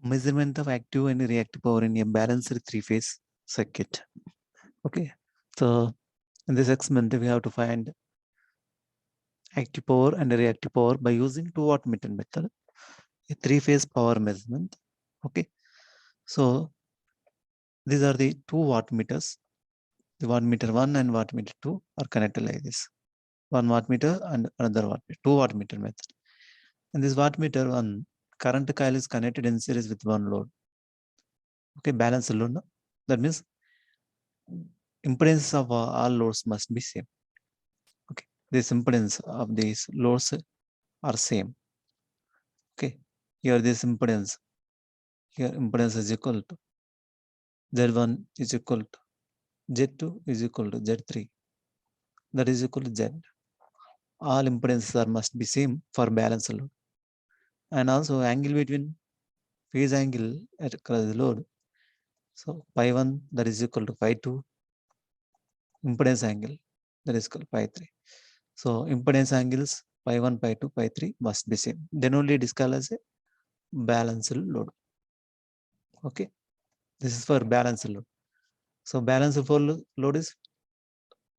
Measurement of active and reactive power in a balanced three-phase circuit. Okay, so in this experiment we have to find active power and reactive power by using 2 wattmeter method, a three-phase power measurement. Okay, so these are the 2 wattmeters. The wattmeter 1 and wattmeter 2 are connected like this. 1 wattmeter and another wattmeter, 2 wattmeter method. In this wattmeter 1, current coil is connected in series with one load. Okay, balanced load. No? That means impedance of all loads must be same. Okay, this impedance of these loads are same. Okay, here this impedance, here impedance is equal to Z1 is equal to Z2 is equal to Z3, that is equal to Z. All impedances are must be same for balanced load. And also angle between phase angle at the load. So pi 1 that is equal to pi 2, impedance angle that is equal to pi 3. So impedance angles pi 1, pi 2, pi 3 must be same. Then only it is called as a balanced load. Okay, this is for balanced load. So balanced for load is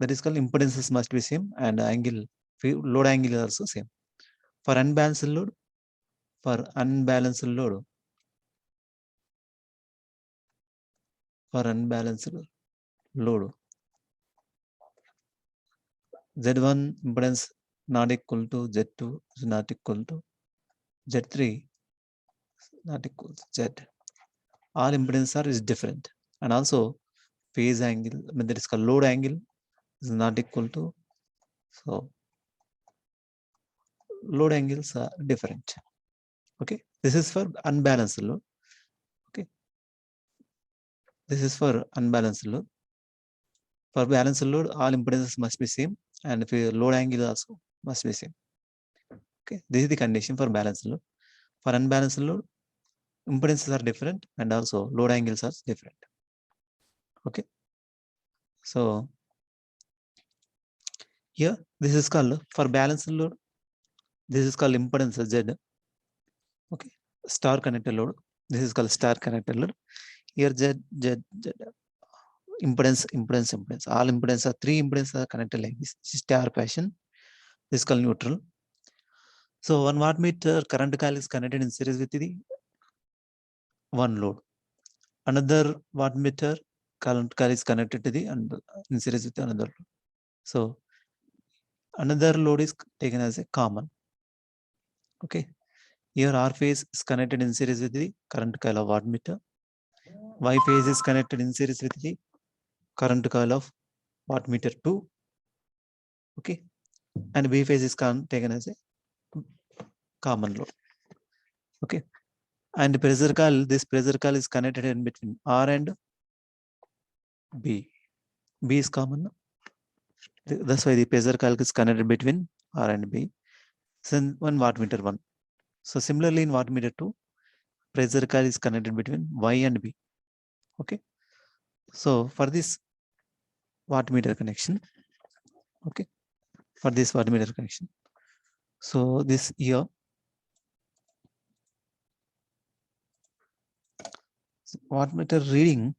that is called impedances must be same and angle load angle is also same. For unbalanced load, for unbalanced load, for unbalanced load, Z1 impedance not equal to Z2 is not equal to Z3 not equal to Z. All impedance are is different, and also phase angle, I mean, that is called load angle is not equal to, so load angles are different. Okay, this is for unbalanced load. Okay, this is for unbalanced load. For balanced load, all impedances must be same, and if load angle also must be same. Okay, this is the condition for balanced load. For unbalanced load, impedances are different, and also load angles are different. Okay, so here this is called for balanced load. This is called impedance Z. Okay, star connected load. This is called star connected load. Here Z impedance. All impedance are 3 impedance are connected like this. Star fashion. This is called neutral. So 1 wattmeter current coil is connected in series with the one load. Another wattmeter current coil is connected to the in series with another load. So another load is taken as a common. Okay, here R phase is connected in series with the current coil of wattmeter. Y phase is connected in series with the current coil of wattmeter 2. Okay, and B phase is taken as a common load. Okay, and pressure coil, this pressure coil is connected in between R and B. B is common. That's why the pressure coil is connected between R and B. So 1 wattmeter 1. So similarly in wattmeter 2, pressure coil is connected between Y and B. Okay, so for this wattmeter connection, okay, for this wattmeter connection, so this here, wattmeter reading,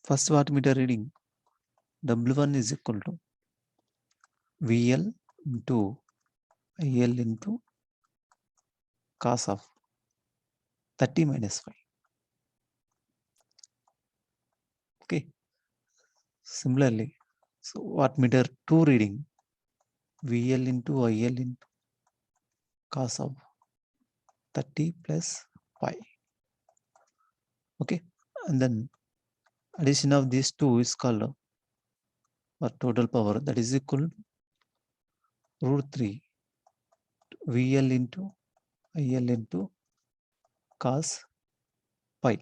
first wattmeter reading W1 is equal to VL into IL into cos of 30 minus 5. Okay, similarly, so wattmeter 2 reading VL into IL into cos of 30 plus 5. Okay, and then addition of these two is called or total power, that is equal to root 3 VL into IL into cos pi.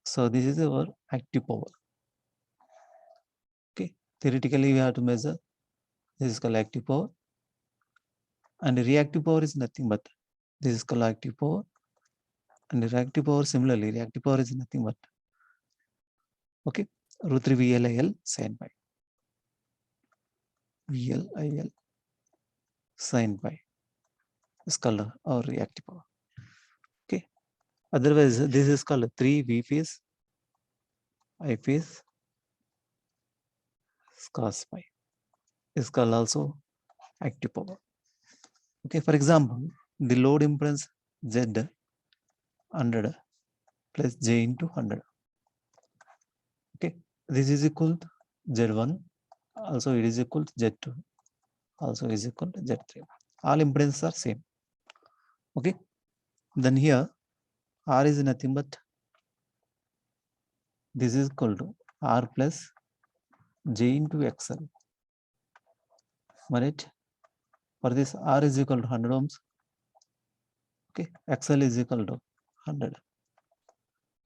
So this is our active power. Okay, theoretically we have to measure, this is called active power, and reactive power is nothing but this is called active power, and reactive power similarly, reactive power is nothing but, okay, root 3 VLIL sin pi. VLIL sin pi is called our reactive power. Okay, Otherwise, this is called 3 V phase, I phase, cos phi. Is called also active power. Okay, for example, the load impedance Z 100 plus J into 100. Okay, this is equal to Z1, also it is equal to Z2, also is equal to Z3. All impedances are same. Okay, then here R is nothing but this is equal to R plus J into XL. Right? For this R is equal to 100 ohms. Okay, XL is equal to 100.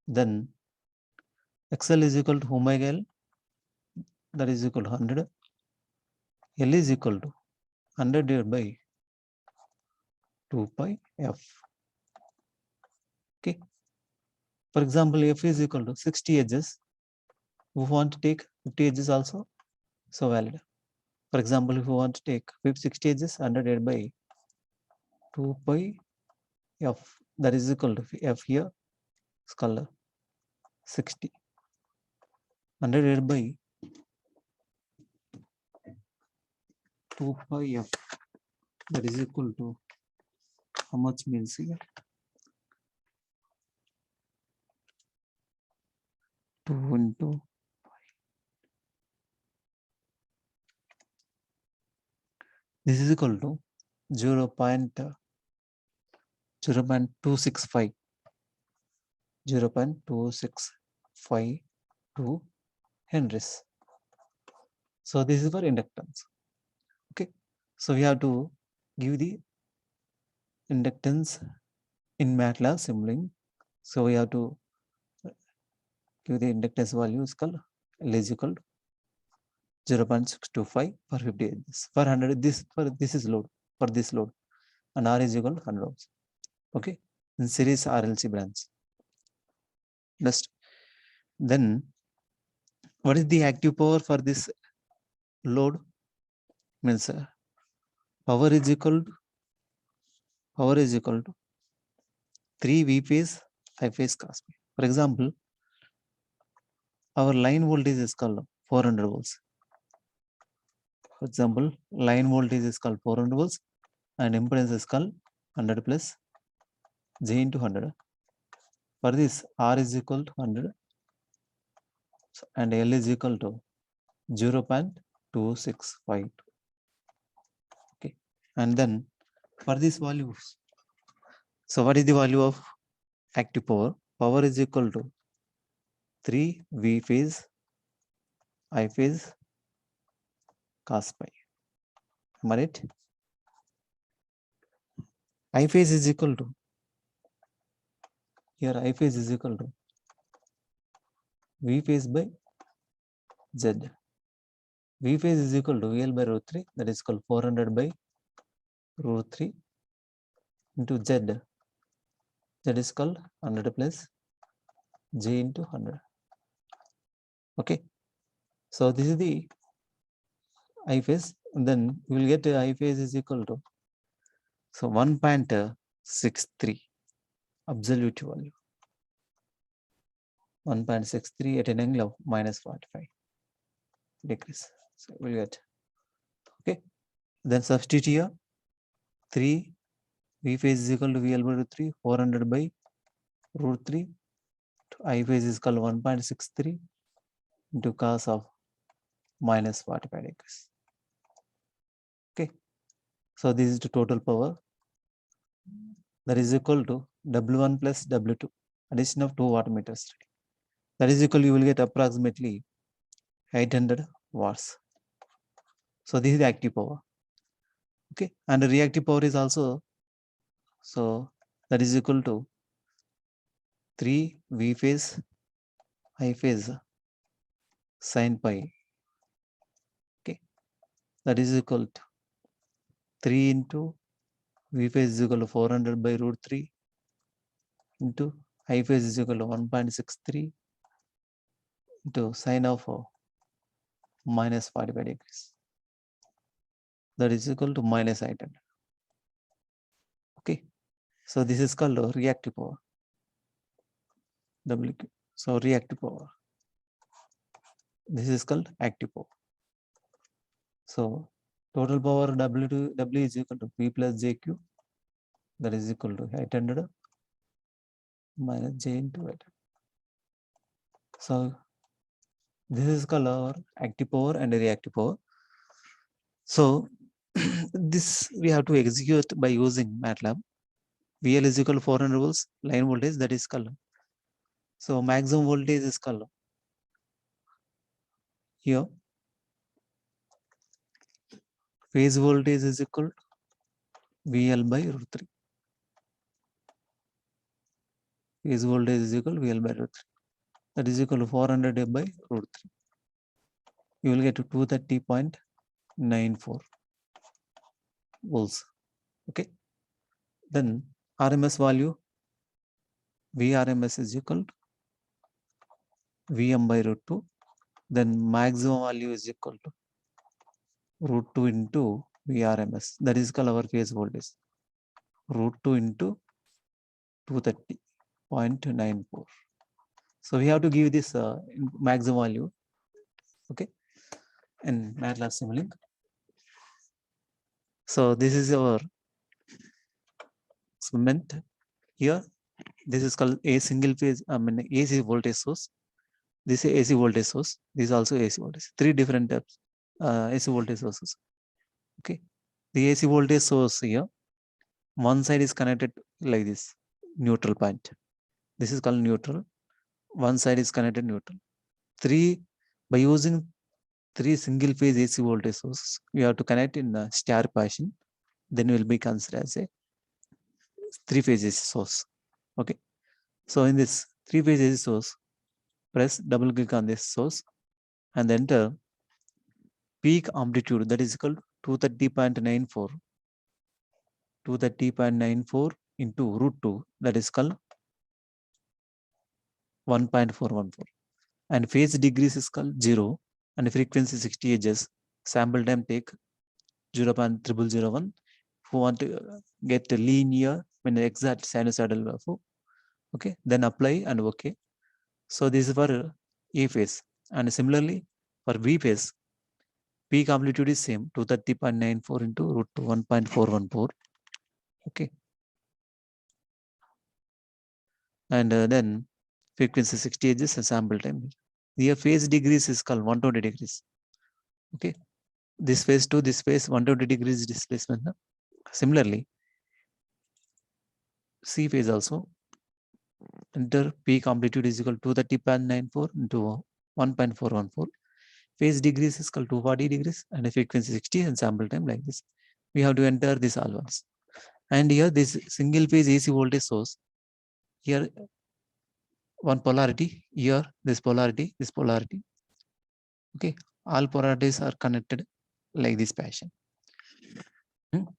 Then XL is equal to omega L, that is equal to 100. L is equal to 100 divided by 2 pi F. Okay. For example, F is equal to 60 edges. We want to take 50 edges also, so valid. For example, if you want to take 60 edges, 100 divided by 2 pi F, that is equal to F here, is called 60. 100 divided by 2 pi F, that is equal to how much means here? 2 into this is equal to 0.265 0.265 henries. So this is for inductance. Okay, so we have to give the inductance in MATLAB sibling. So we have to give the inductance value is called L is equal to 0.625 per 50 edges. For 100, this is load, for this load, and R is equal to 100 ohms. Okay, in series RLC branch. Next, then what is the active power for this load? Means power is equal to 3 V phase I phase cos phi. For example, our line voltage is called 400 volts. For example, line voltage is called 400 volts and impedance is called 100 plus J into 100. For this, R is equal to 100 and L is equal to 0.265. Okay, and then for these values, so what is the value of active power? Power is equal to 3 V phase I phase cos phi. Am I right? I phase is equal to, here I phase is equal to V phase by Z. V phase is equal to VL by root 3, that is called 400 by root 3 into Z. That is called 100 plus J into 100. Okay, so this is the I phase, and then we will get I phase is equal to, so 1.63 absolute value, 1.63 at an angle of minus 45 degrees. So we'll get, okay, then substitute here 3 V phase is equal to VL by root 3, 400 by root 3, I phase is called 1.63 into cos of minus 45 degrees. Okay, so this is the total power, that is equal to W1 plus W2, addition of 2 watt-meters. That is equal, you will get approximately 800 watts. So this is the active power. Okay, and the reactive power is also, so that is equal to 3 V phase I phase sin pi. Okay, that is equal to 3 into V phase is equal to 400 by root 3 into I phase is equal to 1.63 into sine of minus 45 degrees. That is equal to minus 800. Okay, so this is called reactive power. WQ. So reactive power. This is called active power. So total power W is equal to P plus JQ. That is equal to 800 minus J into 800. So this is called our active power and reactive power. So this we have to execute by using MATLAB. VL is equal to 400 volts, line voltage, that is called. So maximum voltage is called here. Phase voltage is equal to VL by root 3. Phase voltage is equal to VL by root 3. That is equal to 400 by root 3. You will get to 230.94 volts. Okay. Then RMS value, VRMS is equal to VM by root 2. Then maximum value is equal to root 2 into VRMS. That is called our phase voltage. Root 2 into 230.94. So we have to give this maximum value. Okay. And MATLAB Simulink. So this is our experiment here. This is called a single phase, AC voltage source. This is AC voltage source. This is also AC voltage. 3 different types AC voltage sources. Okay. The AC voltage source here, one side is connected like this, neutral point. This is called neutral. One side is connected neutral. By using 3 single phase AC voltage sources, we have to connect in a star fashion. Then will be considered as a 3 phase AC source. Okay. So in this 3 phase AC source, press double click on this source and enter peak amplitude, that is equal to 230.94 into root 2, that is called 1.414, and phase degrees is called 0 and frequency 60 Hz. Sample time take 0.0001. If you want to get a linear when exact sinusoidal wave, okay, then apply and okay. So this is for A phase, and similarly for B phase, peak amplitude is same, 230.94 into root 2, 1.414. Okay. And then frequency 60 Hz and sample time. Here phase degrees is called 120 degrees. Okay. This phase to this phase 120 degrees displacement. Similarly, C phase also, enter peak amplitude is equal to 230.94 into 1.414. Phase degrees is called 240 degrees and frequency 60 and sample time like this. We have to enter this all ones. And here this single phase AC voltage source, here one polarity, here this polarity, this polarity. Okay, all polarities are connected like this fashion.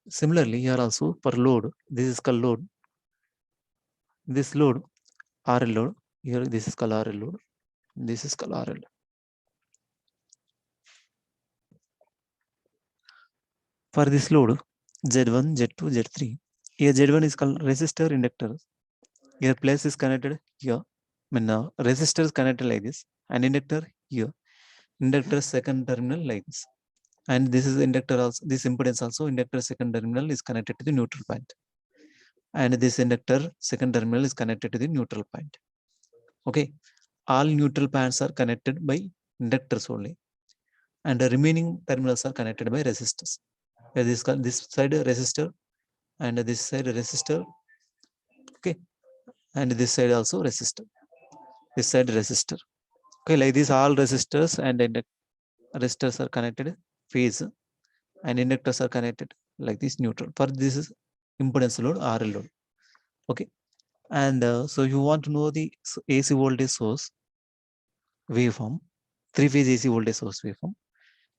Similarly, here also for load, this is called load. This load, RL load, here this is called RL load, this is called RL. For this load, Z1, Z2, Z3, here Z1 is called resistor inductor. Here place is connected here. Now resistor is connected like this, and inductor here. Inductor second terminal like this. And this is inductor also, this impedance also, inductor second terminal is connected to the neutral point. And this inductor second terminal is connected to the neutral point. Okay. All neutral points are connected by inductors only. And the remaining terminals are connected by resistors. This side resistor and this side resistor. Okay. And this side also resistor. This side resistor. Okay, like this all resistors and resistors are connected phase, and inductors are connected like this neutral. For this is impedance load, RL load. Okay, and so you want to know the AC voltage source waveform, 3 phase AC voltage source waveform.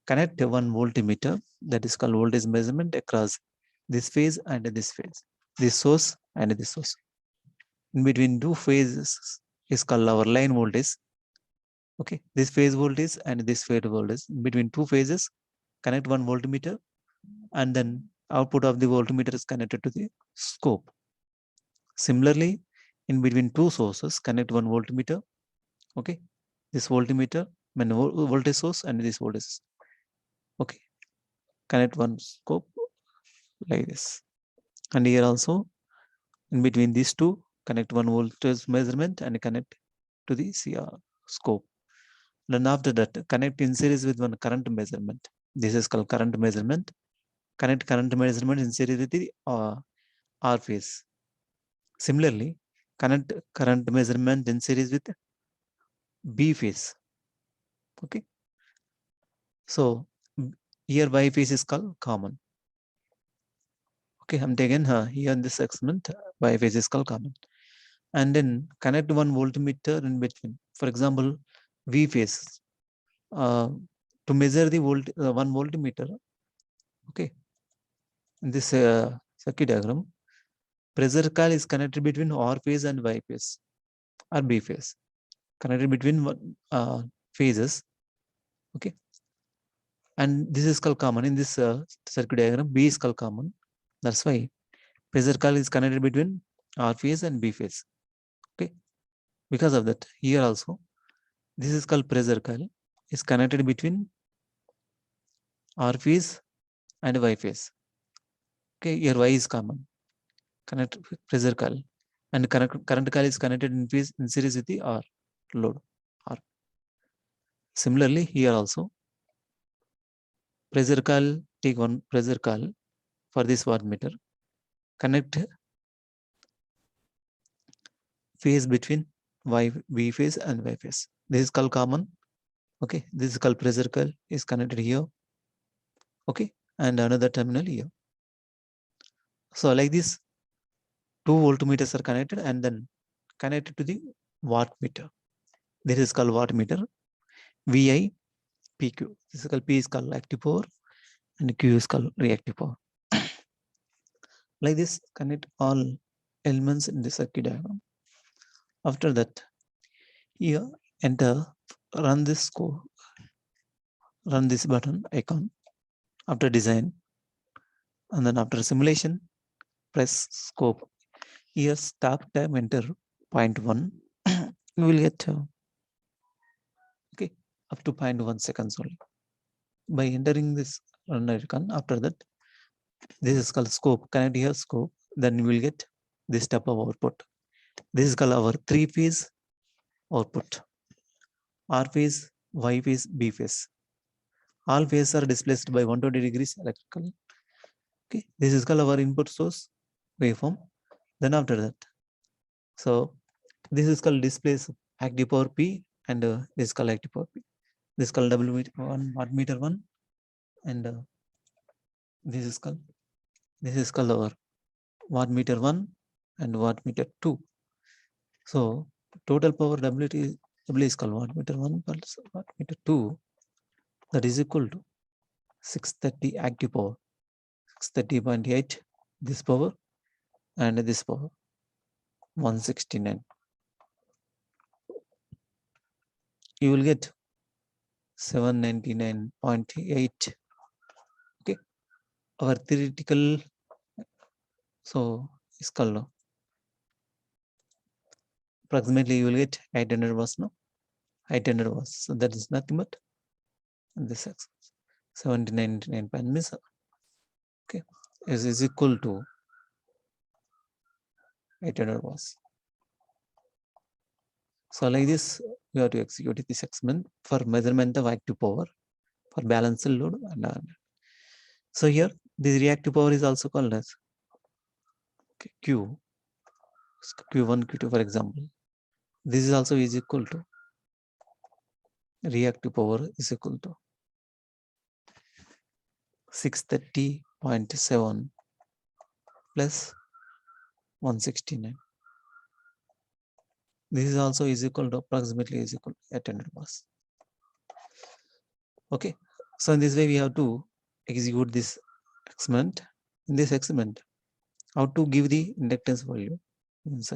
Connect one voltmeter, that is called voltage measurement, across this phase and this phase, this source and this source. In between 2 phases is called our line voltage. Okay, this phase voltage and this phase voltage, between 2 phases, connect one voltmeter, and then output of the voltmeter is connected to the scope. Similarly, in between two sources, connect one voltmeter. Okay, this voltmeter, voltage source, and this voltage. Okay, connect one scope like this, and here also in between these two, connect one voltage measurement and connect to the CR scope. Then after that, connect in series with one current measurement. This is called current measurement. Connect current measurement in series with the R phase. Similarly, connect current measurement in series with B phase. Okay. So here Y phase is called common. Okay, I'm taking here in this segment, Y phase is called common. And then connect one voltmeter in between. For example, V phase. To measure the one voltmeter, okay, in this circuit diagram, pressure coil is connected between R phase and Y phase or B phase, connected between phases. Okay, and this is called common in this circuit diagram. B is called common. That's why pressure coil is connected between R phase and B phase. Okay, because of that, here also this is called pressure coil is connected between R phase and Y phase. Okay, here Y is common. Connect pressure coil, and current coil is connected in phase in series with the R load R. Similarly, here also pressure coil, take one pressure coil for this wattmeter, connect phase between V phase and Y phase. This is called common. Okay, this is called pressure coil is connected here. Okay, and another terminal here. So like this, two voltmeters are connected and then connected to the wattmeter. This is called wattmeter. VI, PQ. This is called P is called active power and Q is called reactive power. Like this, connect all elements in the circuit diagram. After that, here enter, run this code, run this button icon. After design, and then after simulation, press scope. Here start time, enter 0.1. You will get okay up to 0.1 seconds only. By entering this run icon, after that, this is called scope. Connect here scope, then you will get this type of output. This is called our three-phase output. R phase, Y phase, B phase. All phases are displaced by 120 degrees electrical. Okay, this is called our input source waveform. Then after that, so this is called displace active power P, and this is called active power P. This is called W1 wattmeter 1, and this is called our wattmeter 1 and wattmeter 2. So total power W is called wattmeter 1 plus wattmeter 2, that is equal to 630 active power, 630.8 this power, and this power 169. You will get 799.8. Okay, our theoretical, so is called approximately you will get 800 watts, no, 800 watts. So that is nothing but this 79.9 means okay is equal to 800 watts. So like this, we have to execute this experiment for measurement of active power for balanced load. And so here this reactive power is also called as Q, Q1, Q2 for example. This is also is equal to reactive power is equal to 630.7 plus 169. This is also is equal to approximately is equal to 800 watts. Okay, so in this way we have to execute this experiment. In this experiment, how to give the inductance value means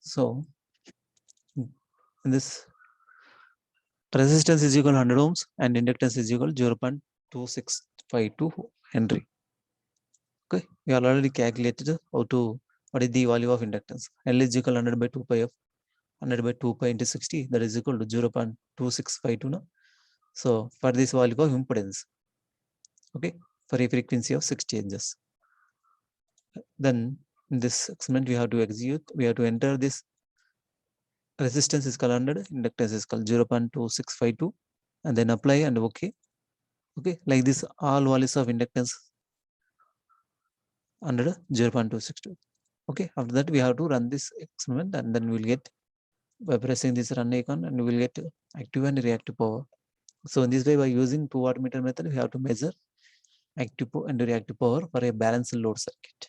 so in this resistance is equal to 100 ohms and inductance is equal to 0.2652 Henry. Okay, we already calculated what is the value of inductance. L is equal to 100 by 2 pi f 100 by 2 pi into 60, that is equal to 0.2652. No? So for this value of impedance, okay, for a frequency of 60 Hz. Then in this experiment we have to execute, we have to enter this resistance is called 100, inductance is called 0.2652, and then apply and okay. Okay, like this all values of inductance under 0.262. Okay, after that we have to run this experiment, and then we'll get, by pressing this run icon, and we will get active and reactive power. So in this way, by using 2 wattmeter method, we have to measure active and reactive power for a balanced load circuit.